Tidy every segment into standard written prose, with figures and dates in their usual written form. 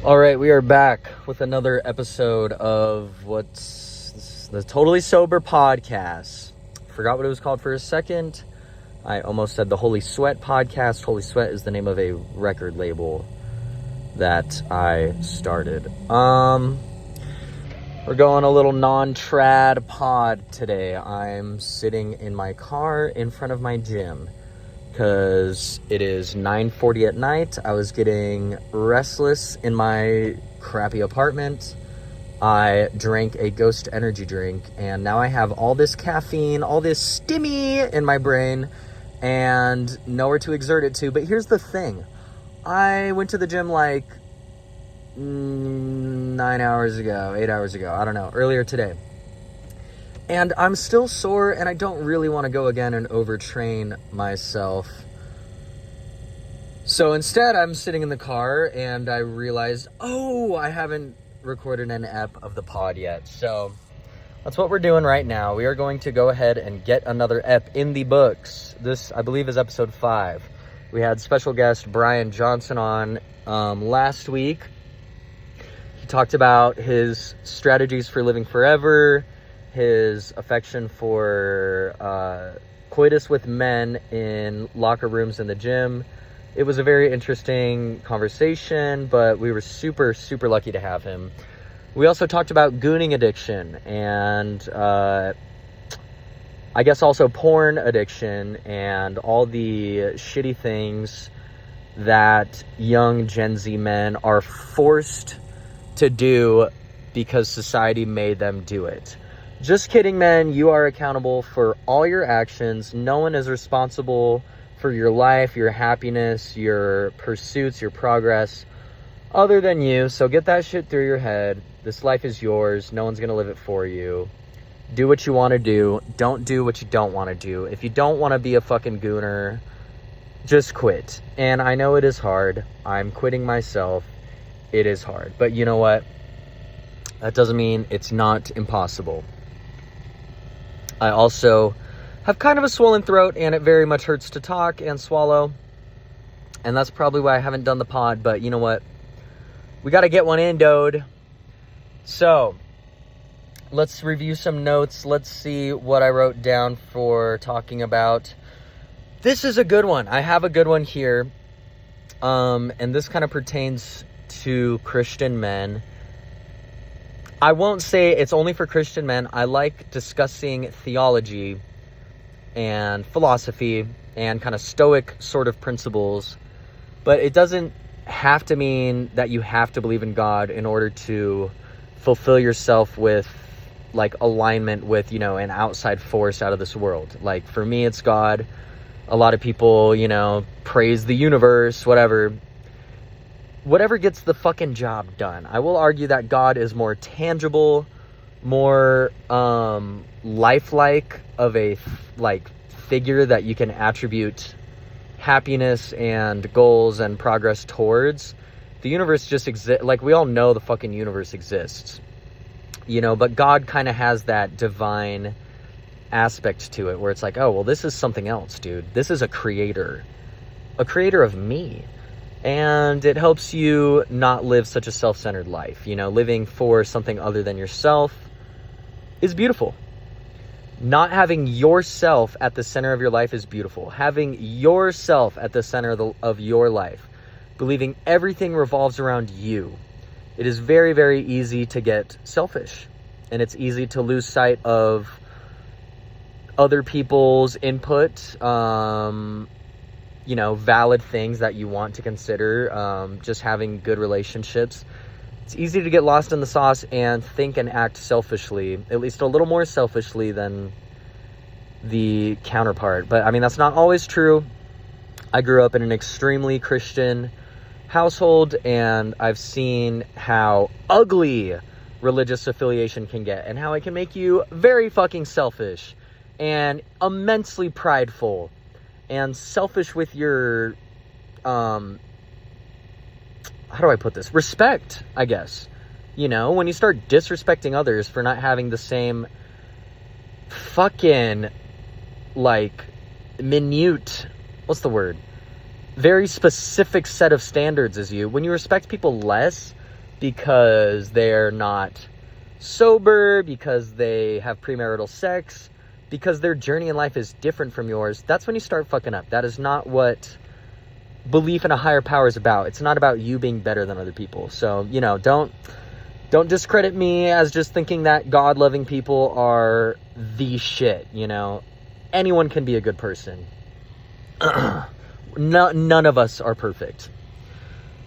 All right, we are back with another episode of what's the Totally Sober podcast. Forgot what it was called for a second. I almost said the Holy Sweat podcast. Holy Sweat is the name of a record label that I started. We're going a little non-trad pod today. I'm sitting in my car in front of my gym because it is 9:40 at night. I was getting restless in my crappy apartment. I drank a Ghost energy drink, and now I have all this caffeine, all this stimmy in my brain, and nowhere to exert it to. But here's the thing. I went to the gym like 8 hours ago, I don't know, earlier today. And I'm still sore, and I don't really want to go again and overtrain myself. So instead, I'm sitting in the car, and I realized, I haven't recorded an ep of the pod yet. So that's what we're doing right now. We are going to go ahead and get another ep in the books. This, I believe, is episode 5. We had special guest Brian Johnson on last week. He talked about his strategies for living forever, his affection for coitus with men in locker rooms in the gym. It was a very interesting conversation, but we were super, super lucky to have him. We also talked about gooning addiction and I guess also porn addiction and all the shitty things that young Gen Z men are forced to do because society made them do it. Just kidding, men. You are accountable for all your actions. No one is responsible for your life, your happiness, your pursuits, your progress, other than you. So get that shit through your head. This life is yours. No one's going to live it for you. Do what you want to do. Don't do what you don't want to do. If you don't want to be a fucking gooner, just quit. And I know it is hard. I'm quitting myself. It is hard. But you know what? That doesn't mean it's not impossible. I also have kind of a swollen throat, and it very much hurts to talk and swallow. And that's probably why I haven't done the pod, but you know what? We got to get one in, dude. So, let's review some notes. Let's see what I wrote down for talking about. This is a good one. I have a good one here. And this kind of pertains to Christian men. I won't say it's only for Christian men. I like discussing theology and philosophy and kind of stoic sort of principles, but it doesn't have to mean that you have to believe in God in order to fulfill yourself with like alignment with, an outside force out of this world. Like for me, it's God. A lot of people, praise the universe, whatever gets the fucking job done. I will argue that God is more tangible, more lifelike of a figure that you can attribute happiness and goals and progress towards. The universe just exists. Like, we all know the fucking universe exists, but God kind of has that divine aspect to it where it's like, oh, well, this is something else, dude. This is a creator of me. And it helps you not live such a self-centered life. Living for something other than yourself is beautiful. Not having yourself at the center of your life is beautiful. Having yourself at the center of your life, believing everything revolves around you. It is very, very easy to get selfish. And it's easy to lose sight of other people's input, valid things that you want to consider, just having good relationships. It's easy to get lost in the sauce and think and act selfishly, at least a little more selfishly than the counterpart. But that's not always true. I grew up in an extremely Christian household, and I've seen how ugly religious affiliation can get and how it can make you very fucking selfish and immensely prideful and selfish with your, how do I put this? Respect, I guess. When you start disrespecting others for not having the same fucking, minute, what's the word? Very specific set of standards as you. When you respect people less, because they're not sober, because they have premarital sex, because their journey in life is different from yours, that's when you start fucking up. That is not what belief in a higher power is about. It's not about you being better than other people. So, you know, don't discredit me as just thinking that God-loving people are the shit, you know. Anyone can be a good person. None of us are perfect.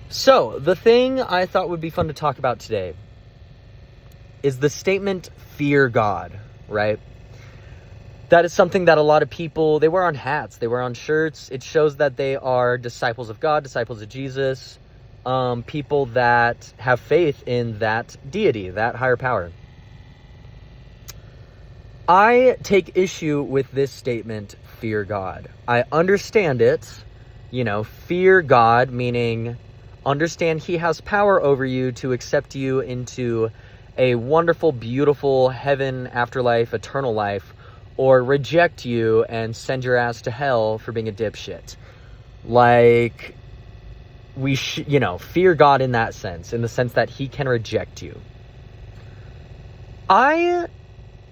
So, the thing I thought would be fun to talk about today is the statement, fear God, right? That is something that a lot of people, they wear on hats, they wear on shirts. It shows that they are disciples of God, disciples of Jesus, people that have faith in that deity, that higher power. I take issue with this statement, fear God. I understand it, you know, fear God, meaning understand he has power over you to accept you into a wonderful, beautiful heaven, afterlife, eternal life, or reject you and send your ass to hell for being a dipshit. Like, you know, fear God in that sense, in the sense that he can reject you. I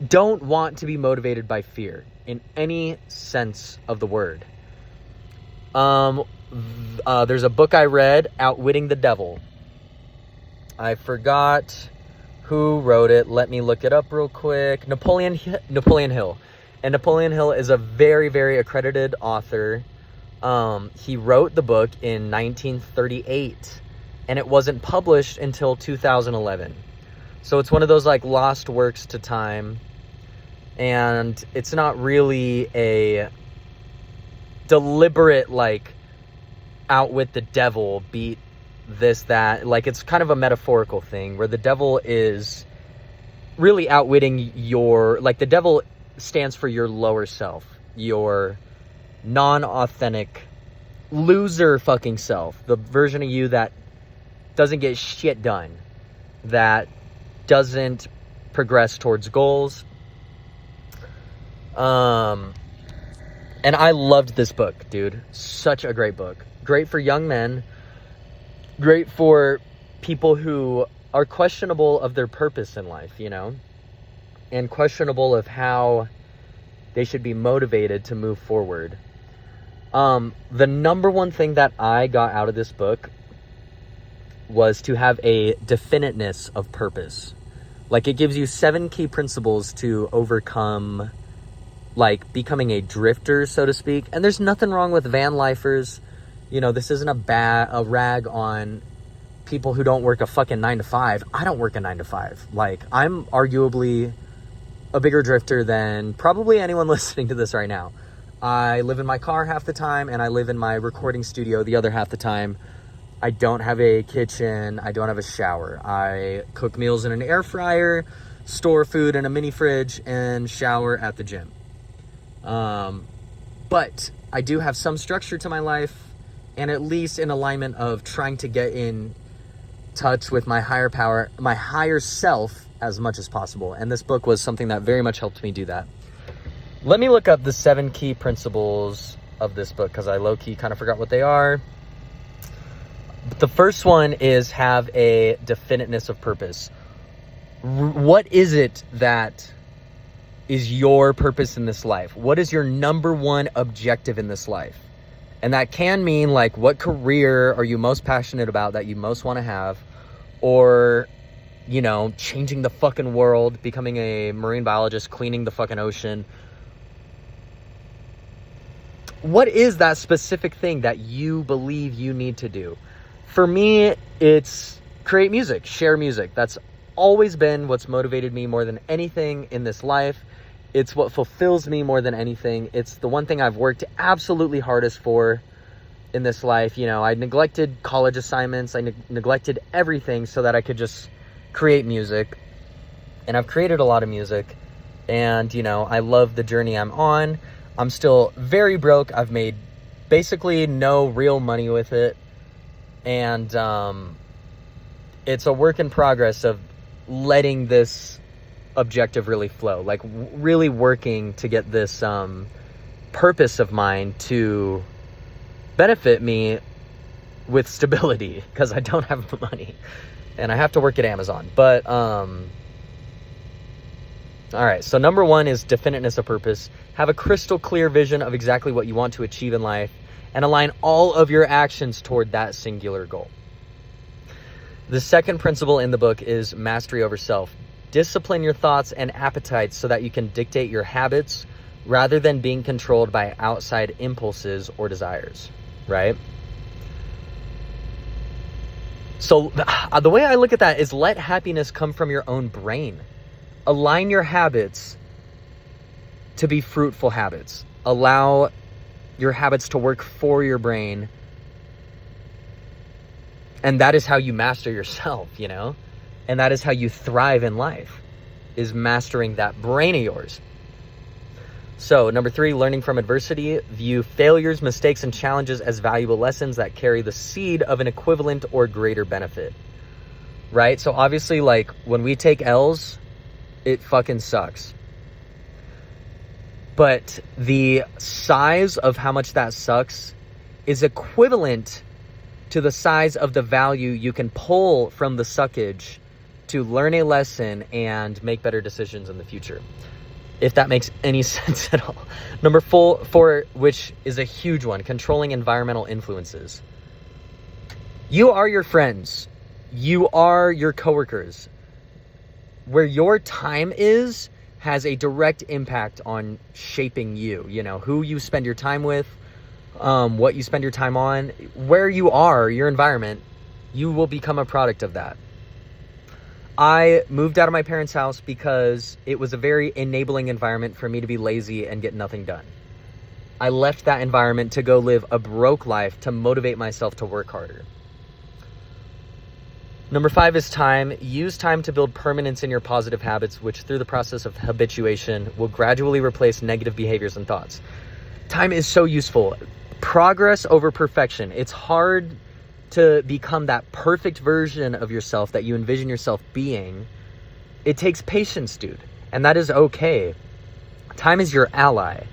don't want to be motivated by fear in any sense of the word. There's a book I read, Outwitting the Devil. I forgot who wrote it. Let me look it up real quick. Napoleon Hill. And Napoleon Hill is a very, very accredited author. He wrote the book in 1938, and it wasn't published until 2011. So it's one of those like lost works to time, and it's not really a deliberate like outwit the devil, beat this, that. Like, it's kind of a metaphorical thing where the devil is really outwitting your, like, the devil stands for your lower self, your non-authentic loser fucking self, the version of you that doesn't get shit done, that doesn't progress towards goals. And I loved this book, dude. Such a great book. Great for young men. Great for people who are questionable of their purpose in life, you know, and questionable of how they should be motivated to move forward. The number one thing that I got out of this book was to have a definiteness of purpose. Like, it gives you 7 key principles to overcome, like, becoming a drifter, so to speak. And there's nothing wrong with van lifers. You know, this isn't a rag on people who don't work a fucking 9 to 5. I don't work a 9 to 5. Like, I'm arguably a bigger drifter than probably anyone listening to this right now. I live in my car half the time, and I live in my recording studio the other half the time. I don't have a kitchen. I don't have a shower. I cook meals in an air fryer, store food in a mini fridge, and shower at the gym. But I do have some structure to my life, and at least in alignment of trying to get in touch with my higher power, my higher self, as much as possible. And this book was something that very much helped me do that. Let me look up the 7 key principles of this book, because I low-key kind of forgot what they are. But the first one is have a definiteness of purpose. What is it that is your purpose in this life? What is your number one objective in this life? And that can mean, like, what career are you most passionate about, that you most want to have? Or, you know, changing the fucking world, becoming a marine biologist, cleaning the fucking ocean. What is that specific thing that you believe you need to do? For me, it's create music, share music. That's always been what's motivated me more than anything in this life. It's what fulfills me more than anything. It's the one thing I've worked absolutely hardest for in this life. You know, I neglected college assignments. I neglected everything so that I could just create music. And I've created a lot of music. And, you know, I love the journey I'm on. I'm still very broke. I've made basically no real money with it. And it's a work in progress of letting this objective really flow, like really working to get this purpose of mine to benefit me with stability, because I don't have the money. and I have to work at Amazon. But all right, so number 1 is definiteness of purpose. Have a crystal clear vision of exactly what you want to achieve in life and align all of your actions toward that singular goal. The second principle in the book is mastery over self. Discipline your thoughts and appetites so that you can dictate your habits rather than being controlled by outside impulses or desires, right? So the way I look at that is let happiness come from your own brain. Align your habits to be fruitful habits. Allow your habits to work for your brain. And that is how you master yourself, you know? And that is how you thrive in life, is mastering that brain of yours. So, number 3, learning from adversity. View failures, mistakes, and challenges as valuable lessons that carry the seed of an equivalent or greater benefit, right? So obviously, like, when we take L's, it fucking sucks. But the size of how much that sucks is equivalent to the size of the value you can pull from the suckage to learn a lesson and make better decisions in the future. If that makes any sense at all. Number 4, which is a huge one, controlling environmental influences. You are your friends. You are your coworkers. Where your time is has a direct impact on shaping you. You know, who you spend your time with, what you spend your time on, where you are, your environment, you will become a product of that. I moved out of my parents' house because it was a very enabling environment for me to be lazy and get nothing done. I left that environment to go live a broke life to motivate myself to work harder. Number 5 is time. Use time to build permanence in your positive habits, which through the process of habituation will gradually replace negative behaviors and thoughts. Time is so useful. Progress over perfection. It's hard to become that perfect version of yourself that you envision yourself being. It takes patience, dude, and that is okay. Time is your ally.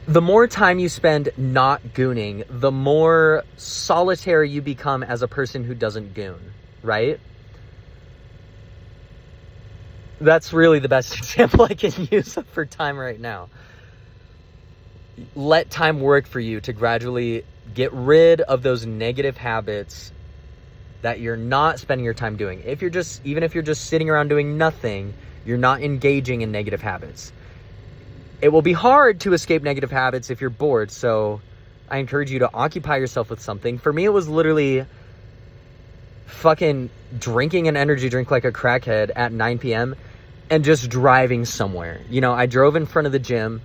The more time you spend not gooning, the more solitary you become as a person who doesn't goon, right? That's really the best example I can use for time right now. Let time work for you to gradually get rid of those negative habits that you're not spending your time doing. Even if you're just sitting around doing nothing, you're not engaging in negative habits. It will be hard to escape negative habits if you're bored, so I encourage you to occupy yourself with something. For me, it was literally fucking drinking an energy drink like a crackhead at 9 p.m. and just driving somewhere. You know, I drove in front of the gym,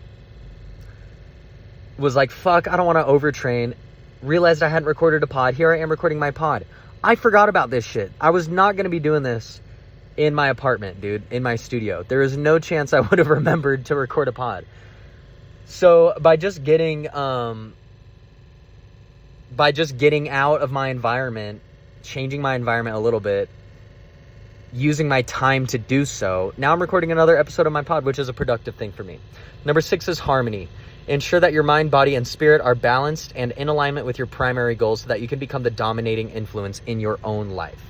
was like, fuck, I don't want to overtrain. Realized I hadn't recorded a pod. Here I am recording my pod. I forgot about this shit. I was not going to be doing this in my apartment, dude, in my studio. There is no chance I would have remembered to record a pod. So by just getting out of my environment, changing my environment a little bit, using my time to do so, now I'm recording another episode of my pod, which is a productive thing for me. Number 6 is harmony. Ensure that your mind, body, and spirit are balanced and in alignment with your primary goals so that you can become the dominating influence in your own life.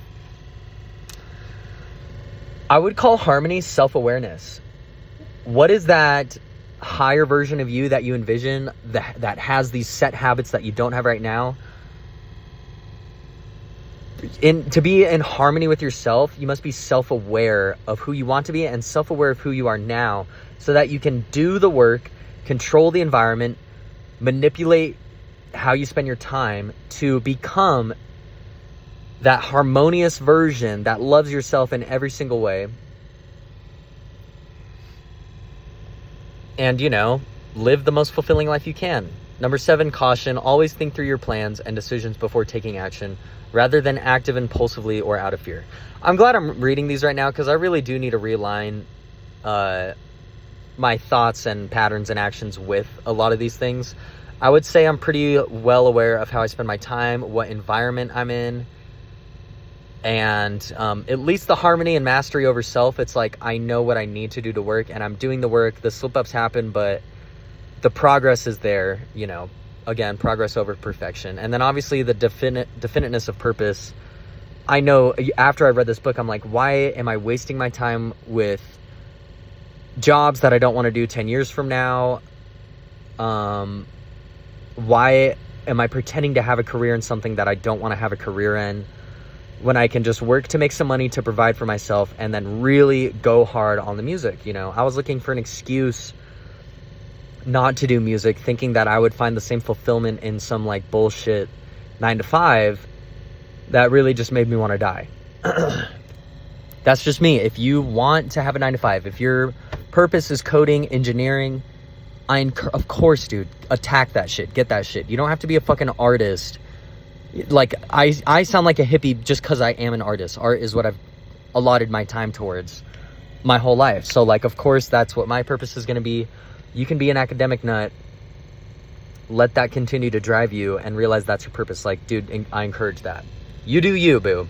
I would call harmony self-awareness. What is that higher version of you that you envision that has these set habits that you don't have right now? To be in harmony with yourself, you must be self-aware of who you want to be and self-aware of who you are now so that you can do the work, control the environment, manipulate how you spend your time to become that harmonious version that loves yourself in every single way. And, you know, live the most fulfilling life you can. Number 7, caution. Always think through your plans and decisions before taking action rather than active impulsively or out of fear. I'm glad I'm reading these right now because I really do need to realign my thoughts and patterns and actions with a lot of these things. I would say I'm pretty well aware of how I spend my time, what environment I'm in, and at least the harmony and mastery over self. It's like I know what I need to do to work and I'm doing the work. The slip-ups happen, but the progress is there, you know. Again, progress over perfection. And then obviously the definiteness of purpose I know after I read this book, I'm like, why am I wasting my time with jobs that I don't want to do 10 years from now? Why am I pretending to have a career in something that I don't want to have a career in, when I can just work to make some money to provide for myself and then really go hard on the music? You know, I was looking for an excuse not to do music, thinking that I would find the same fulfillment in some like bullshit 9 to 5 that really just made me want to die. That's just me. If you want to have a 9 to 5, if your purpose is coding, engineering, of course, dude, attack that shit. Get that shit. You don't have to be a fucking artist. Like, I sound like a hippie just because I am an artist. Art is what I've allotted my time towards my whole life. So, like, of course, that's what my purpose is going to be. You can be an academic nut. Let that continue to drive you and realize that's your purpose. Like, dude, I encourage that. You do you, boo.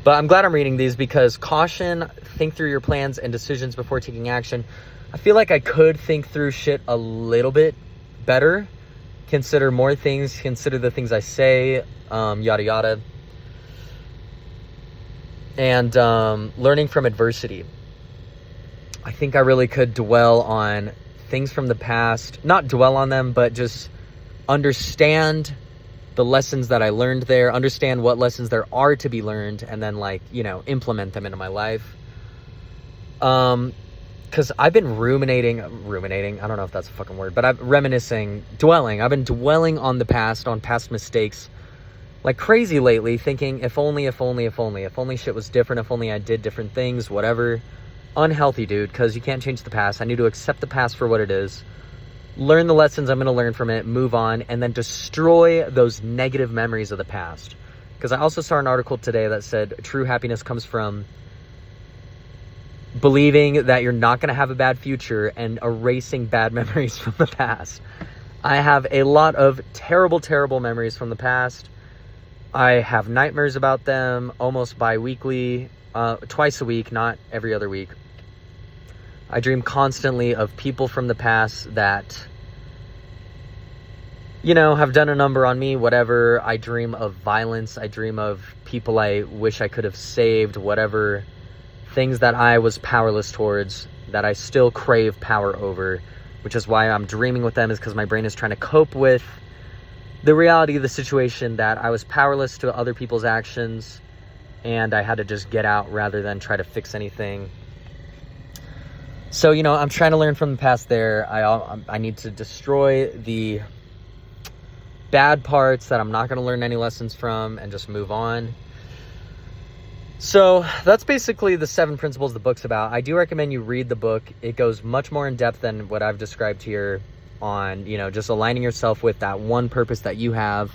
But I'm glad I'm reading these because caution, think through your plans and decisions before taking action. I feel like I could think through shit a little bit better. Consider more things. Consider the things I say, yada, yada. And learning from adversity. I think I really could dwell on things from the past. Not dwell on them, but just understand the lessons that I learned there. Understand what lessons there are to be learned. And then, like, you know, implement them into my life. Because I've been ruminating, I don't know if that's a fucking word, but I've dwelling. I've been dwelling on the past, on past mistakes like crazy lately, thinking if only shit was different, if only I did different things, whatever. Unhealthy, dude, because you can't change the past. I need to accept the past for what it is, learn the lessons I'm going to learn from it, move on, and then destroy those negative memories of the past. Because I also saw an article today that said true happiness comes from believing that you're not going to have a bad future and erasing bad memories from the past. I have a lot of terrible, terrible memories from the past. I have nightmares about them almost bi-weekly, twice a week, not every other week. I dream constantly of people from the past that, you know, have done a number on me, whatever. I dream of violence. I dream of people I wish I could have saved, whatever. Things that I was powerless towards, that I still crave power over, which is why I'm dreaming with them, is because my brain is trying to cope with the reality of the situation that I was powerless to other people's actions and I had to just get out rather than try to fix anything. So, you know, I'm trying to learn from the past there. I need to destroy the bad parts that I'm not going to learn any lessons from and just move on. So that's basically the 7 principles the book's about. I do recommend you read the book. It goes much more in depth than what I've described here on, you know, just aligning yourself with that one purpose that you have.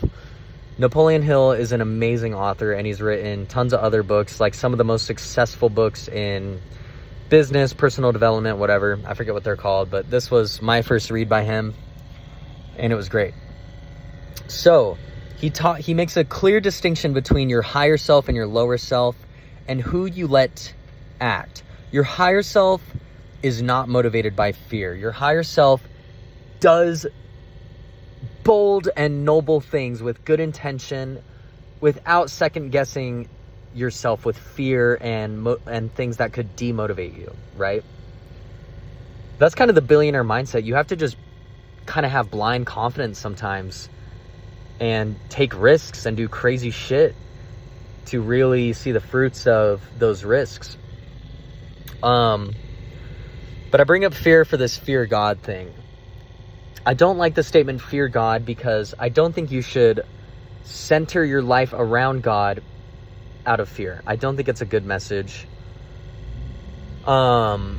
Napoleon Hill is an amazing author, and he's written tons of other books, like some of the most successful books in business, personal development, whatever. I forget what they're called, but this was my first read by him, and it was great. So he makes a clear distinction between your higher self and your lower self, and who you let act. Your higher self is not motivated by fear. Your higher self does bold and noble things with good intention, without second guessing yourself with fear and things that could demotivate you, right? That's kind of the billionaire mindset. You have to just kind of have blind confidence sometimes and take risks and do crazy shit to really see the fruits of those risks. But I bring up fear for this fear God thing. I don't like the statement fear God because I don't think you should center your life around God out of fear. I don't think it's a good message. Fear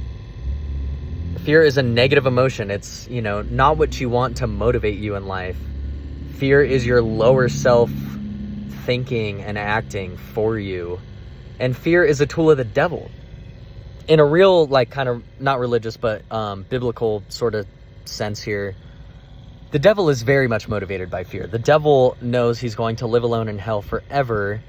is a negative emotion. It's, you know, not what you want to motivate you in life. Fear is your lower self thinking and acting for you. And fear is a tool of the devil. In a real, like, kind of not religious, but biblical sort of sense here, the devil is very much motivated by fear. The devil knows he's going to live alone in hell forever.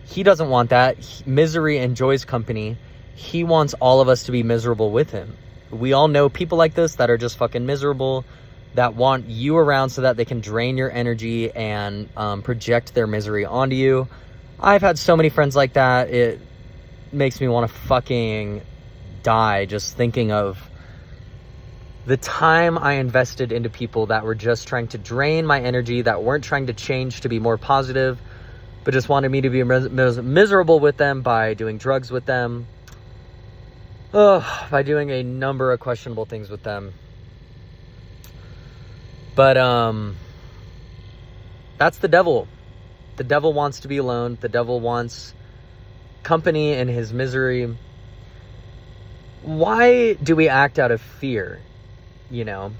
He doesn't want that. Misery enjoys company. He wants all of us to be miserable with him. We all know people like this that are just fucking miserable, that want you around so that they can drain your energy and project their misery onto you. I've had so many friends like that. It makes me want to fucking die just thinking of the time I invested into people that were just trying to drain my energy, that weren't trying to change to be more positive, but just wanted me to be miserable with them by doing drugs with them, by doing a number of questionable things with them. But that's the devil. The devil wants to be alone. The devil wants company in his misery. Why do we act out of fear? You know,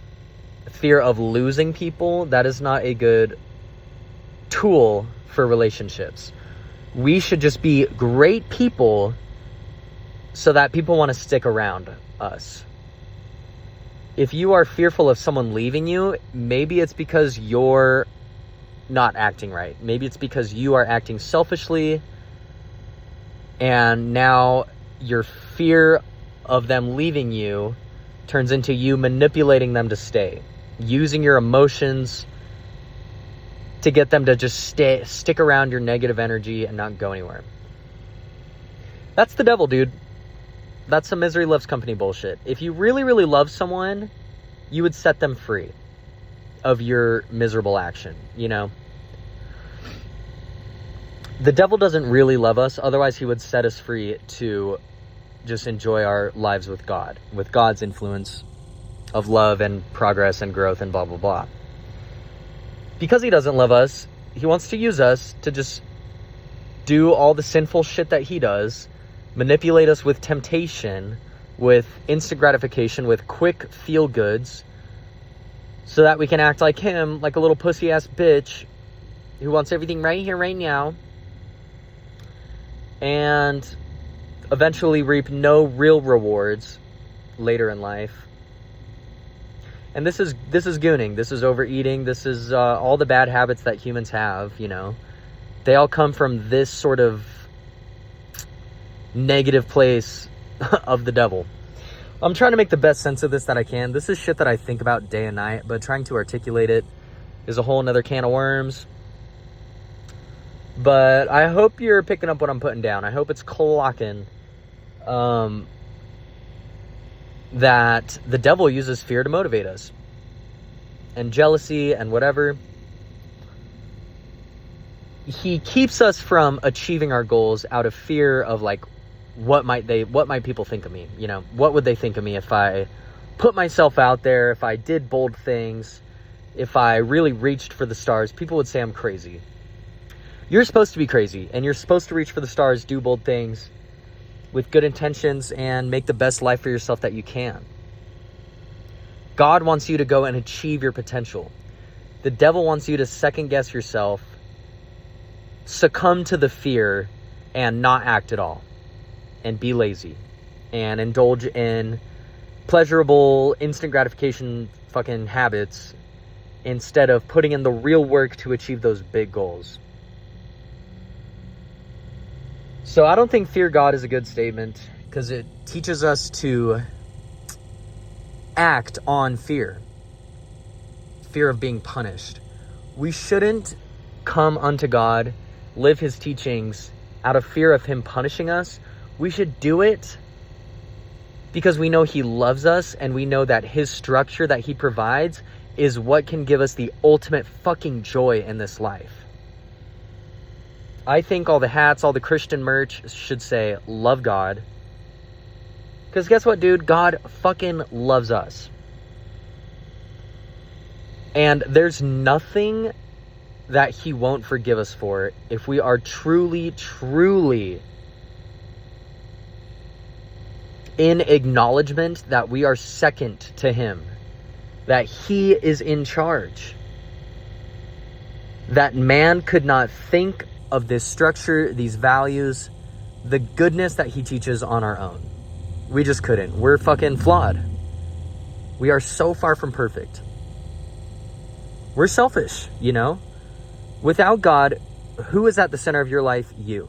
fear of losing people. That is not a good tool for relationships. We should just be great people so that people want to stick around us. If you are fearful of someone leaving you, maybe it's because you're not acting right. Maybe it's because you are acting selfishly, and now your fear of them leaving you turns into you manipulating them to stay, using your emotions to get them to just stick around your negative energy and not go anywhere. That's the devil, dude. That's some misery loves company bullshit. If you really, really love someone, you would set them free of your miserable action, you know? The devil doesn't really love us, otherwise he would set us free to just enjoy our lives with God, with God's influence of love and progress and growth and blah, blah, blah. Because he doesn't love us, he wants to use us to just do all the sinful shit that he does, manipulate us with temptation, with instant gratification, with quick feel goods, so that we can act like him, like a little pussy ass bitch who wants everything right here, right now, and eventually reap no real rewards later in life. And this is gooning, this is overeating, this is all the bad habits that humans have, you know. They all come from this sort of negative place of the devil. I'm trying to make the best sense of this that I can. This is shit that I think about day and night, but trying to articulate it is a whole nother can of worms. But I hope you're picking up what I'm putting down. I hope it's clocking that the devil uses fear to motivate us, and jealousy and whatever. He keeps us from achieving our goals out of fear of, like, what might people think of me? You know, what would they think of me if I put myself out there, if I did bold things, if I really reached for the stars? People would say I'm crazy. You're supposed to be crazy, and you're supposed to reach for the stars, do bold things with good intentions, and make the best life for yourself that you can. God wants you to go and achieve your potential. The devil wants you to second guess yourself, succumb to the fear, and not act at all, and be lazy, and indulge in pleasurable, instant gratification fucking habits instead of putting in the real work to achieve those big goals. So I don't think fear God is a good statement, because it teaches us to act on fear of being punished. We shouldn't come unto God, live his teachings out of fear of him punishing us. We should do it because we know he loves us, and we know that his structure that he provides is what can give us the ultimate fucking joy in this life. I think all the hats, all the Christian merch should say, love God. Because guess what, dude? God fucking loves us. And there's nothing that he won't forgive us for if we are truly, truly in acknowledgement that we are second to him, that he is in charge, that man could not think of this structure, these values, the goodness that he teaches on our own. We just couldn't. We're fucking flawed. We are so far from perfect. We're selfish, you know? Without God, who is at the center of your life? You.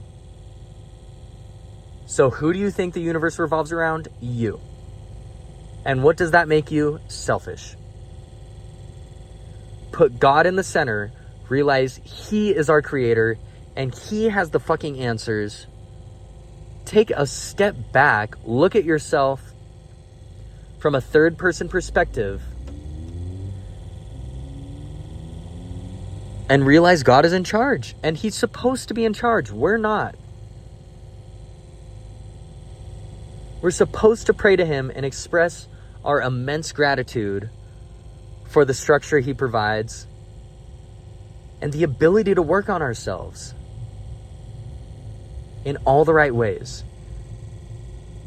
So who do you think the universe revolves around? You. And what does that make you? Selfish. Put God in the center, realize he is our creator, and he has the fucking answers. Take a step back, look at yourself from a third person perspective, and realize God is in charge, and he's supposed to be in charge. We're not. We're supposed to pray to him and express our immense gratitude for the structure he provides and the ability to work on ourselves in all the right ways.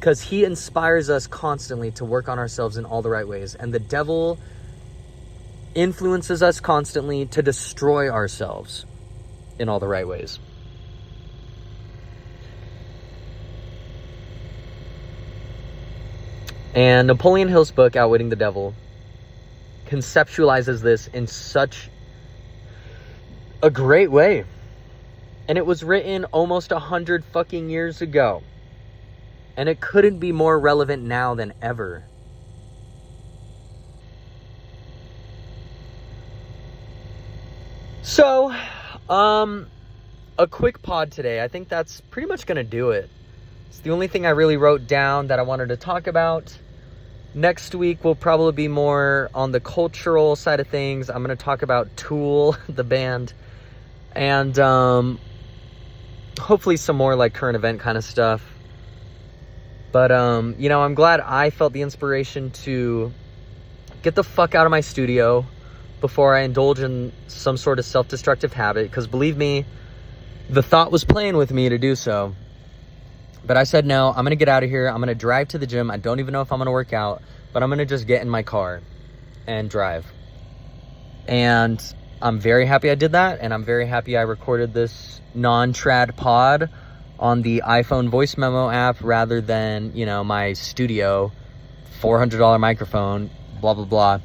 Because he inspires us constantly to work on ourselves in all the right ways. And the devil influences us constantly to destroy ourselves in all the right ways. And Napoleon Hill's book, Outwitting the Devil, conceptualizes this in such a great way. And it was written almost 100 fucking years ago. And it couldn't be more relevant now than ever. So, a quick pod today. I think that's pretty much going to do it. It's the only thing I really wrote down that I wanted to talk about. Next week will probably be more on the cultural side of things. I'm going to talk about Tool, the band, and hopefully some more like current event kind of stuff. But, I'm glad I felt the inspiration to get the fuck out of my studio before I indulge in some sort of self-destructive habit. Because believe me, the thought was playing with me to do so. But I said, no, I'm going to get out of here. I'm going to drive to the gym. I don't even know if I'm going to work out, but I'm going to just get in my car and drive. And I'm very happy I did that. And I'm very happy I recorded this non-trad pod on the iPhone voice memo app rather than, my studio, $400 microphone, blah, blah, blah.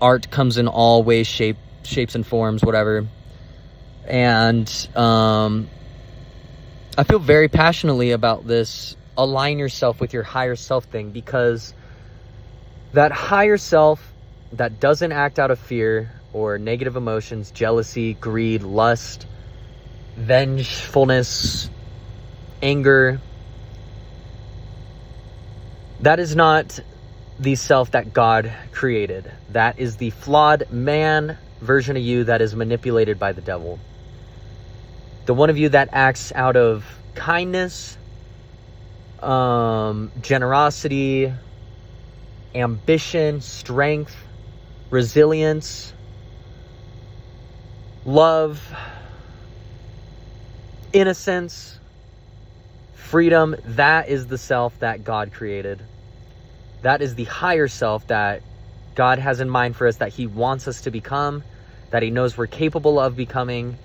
Art comes in all ways, shapes and forms, whatever. And, I feel very passionately about this align yourself with your higher self thing, because that higher self that doesn't act out of fear or negative emotions, jealousy, greed, lust, vengefulness, anger, that is not the self that God created. That is the flawed man version of you that is manipulated by the devil. The one of you that acts out of kindness, generosity, ambition, strength, resilience, love, innocence, freedom, that is the self that God created. That is the higher self that God has in mind for us, that he wants us to become, that he knows we're capable of becoming,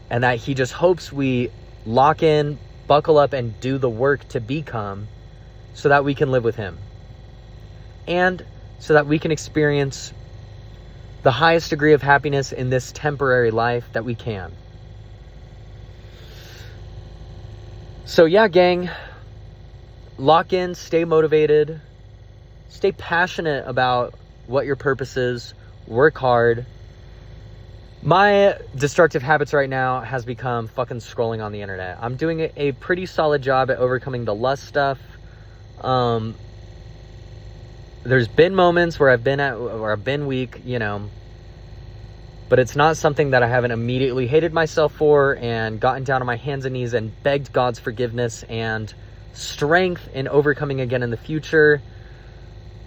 and that he just hopes we lock in, buckle up, and do the work to become so that we can live with him. And so that we can experience the highest degree of happiness in this temporary life that we can. So yeah, gang, lock in, stay motivated, stay passionate about what your purpose is, work hard. My destructive habits right now has become fucking scrolling on the internet. I'm doing a pretty solid job at overcoming the lust stuff. There's been moments where I've been weak, but it's not something that I haven't immediately hated myself for and gotten down on my hands and knees and begged God's forgiveness and strength in overcoming again in the future.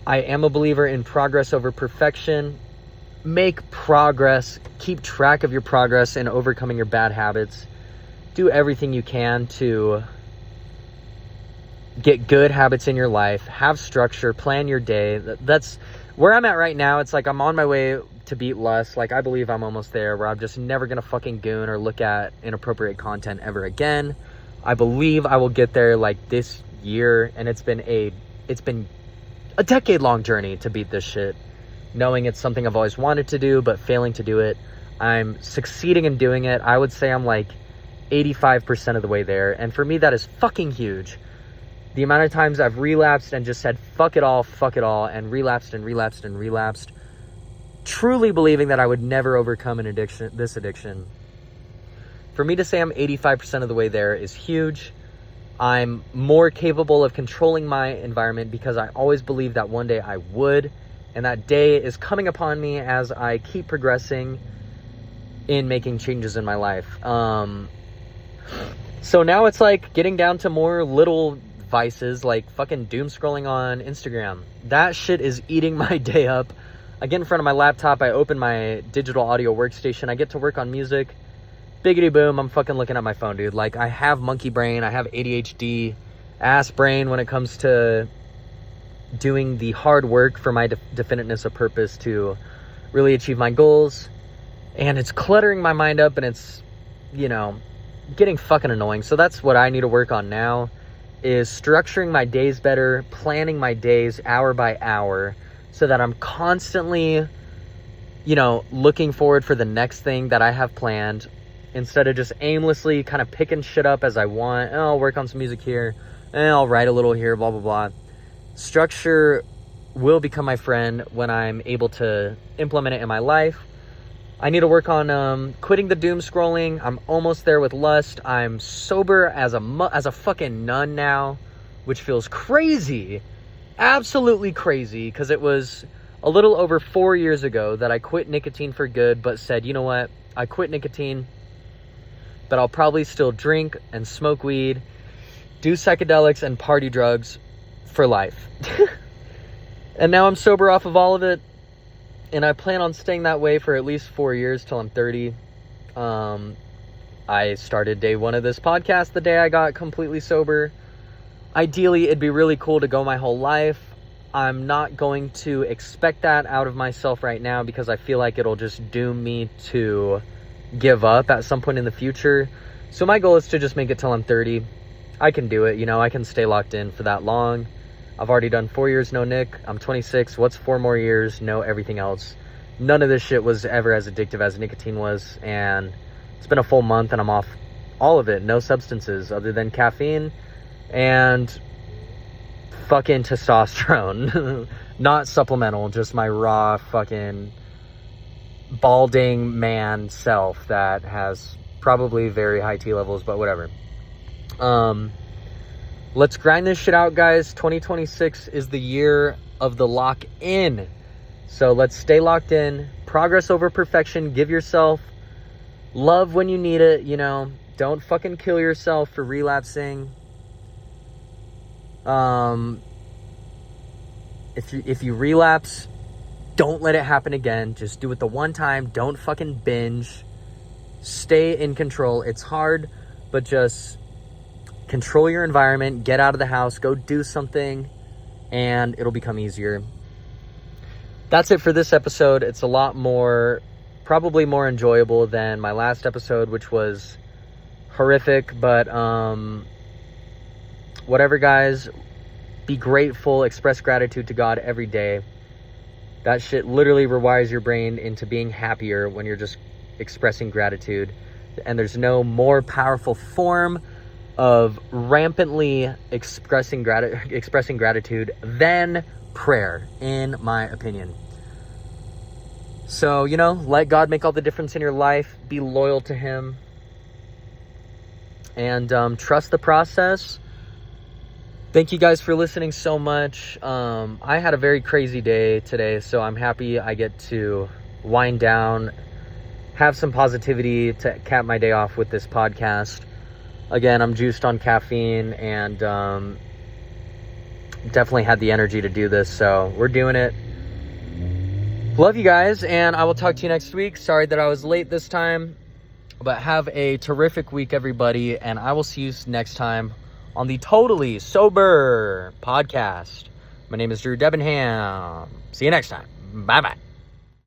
I am a believer in progress over perfection. Make progress. Keep track of your progress in overcoming your bad habits. Do everything you can to get good habits in your life. Have structure. Plan your day. That's where I'm at right now. It's like I'm on my way to beat lust. Like I believe I'm almost there, where I'm just never going to fucking goon or look at inappropriate content ever again. I believe I will get there like this year, and it's been a decade-long journey to beat this shit. Knowing it's something I've always wanted to do, but failing to do it. I'm succeeding in doing it. I would say I'm like 85% of the way there. And for me, that is fucking huge. The amount of times I've relapsed and just said, fuck it all, and relapsed and relapsed and relapsed. truly believing that I would never overcome this addiction. For me to say I'm 85% of the way there is huge. I'm more capable of controlling my environment because I always believed that one day I would. And that day is coming upon me as I keep progressing in making changes in my life. So now it's like getting down to more little vices like fucking doom scrolling on Instagram. That shit is eating my day up. I get in front of my laptop, I open my digital audio workstation, I get to work on music. Biggity boom, I'm fucking looking at my phone, dude. Like, I have monkey brain, I have ADHD ass brain when it comes to doing the hard work for my definiteness of purpose to really achieve my goals. And it's cluttering my mind up, and it's, getting fucking annoying. So that's what I need to work on now, is structuring my days better, planning my days hour by hour, so that I'm constantly, looking forward for the next thing that I have planned, instead of just aimlessly kind of picking shit up as I want. I'll work on some music here, and I'll write a little here, blah, blah, blah. Structure will become my friend when I'm able to implement it in my life. I need to work on quitting the doom scrolling. I'm almost there with lust. I'm sober as a fucking nun now, which feels crazy. Absolutely crazy, because it was a little over 4 years ago that I quit nicotine for good, but said, you know what? I quit nicotine, but I'll probably still drink and smoke weed, do psychedelics and party drugs for life. And now I'm sober off of all of it, and I plan on staying that way for at least 4 years till I'm 30. I started day one of this podcast the day I got completely sober. Ideally, it'd be really cool to go my whole life. I'm not going to expect that out of myself right now, because I feel like it'll just doom me to give up at some point in the future. So my goal is to just make it till I'm 30. I can do it, I can stay locked in for that long. I've already done 4 years, no Nick. I'm 26. What's 4 more years? No everything else. None of this shit was ever as addictive as nicotine was. And it's been a full month and I'm off all of it. No substances other than caffeine and fucking testosterone. Not supplemental, just my raw fucking balding man self that has probably very high T levels, but whatever. Let's grind this shit out, guys. 2026 is the year of the lock in. So let's stay locked in. Progress over perfection. Give yourself love when you need it, Don't fucking kill yourself for relapsing. If you relapse, don't let it happen again. Just do it the one time. Don't fucking binge. Stay in control. It's hard, but just control your environment. Get out of the house. Go do something, and it'll become easier. That's it for this episode. It's a lot more, probably more enjoyable than my last episode, which was horrific. But whatever, guys. Be grateful. Express gratitude to God every day. That shit literally rewires your brain into being happier when you're just expressing gratitude. And there's no more powerful form of rampantly expressing gratitude than prayer, in my opinion. So, let God make all the difference in your life. Be loyal to Him. And trust the process. Thank you guys for listening so much. I had a very crazy day today, so I'm happy I get to wind down, have some positivity to cap my day off with this podcast. Again, I'm juiced on caffeine and definitely had the energy to do this, so we're doing it. Love you guys, and I will talk to you next week. Sorry that I was late this time, but have a terrific week, everybody, and I will see you next time on the Totally Sober podcast. My name is Drew Debenham. See you next time. Bye-bye.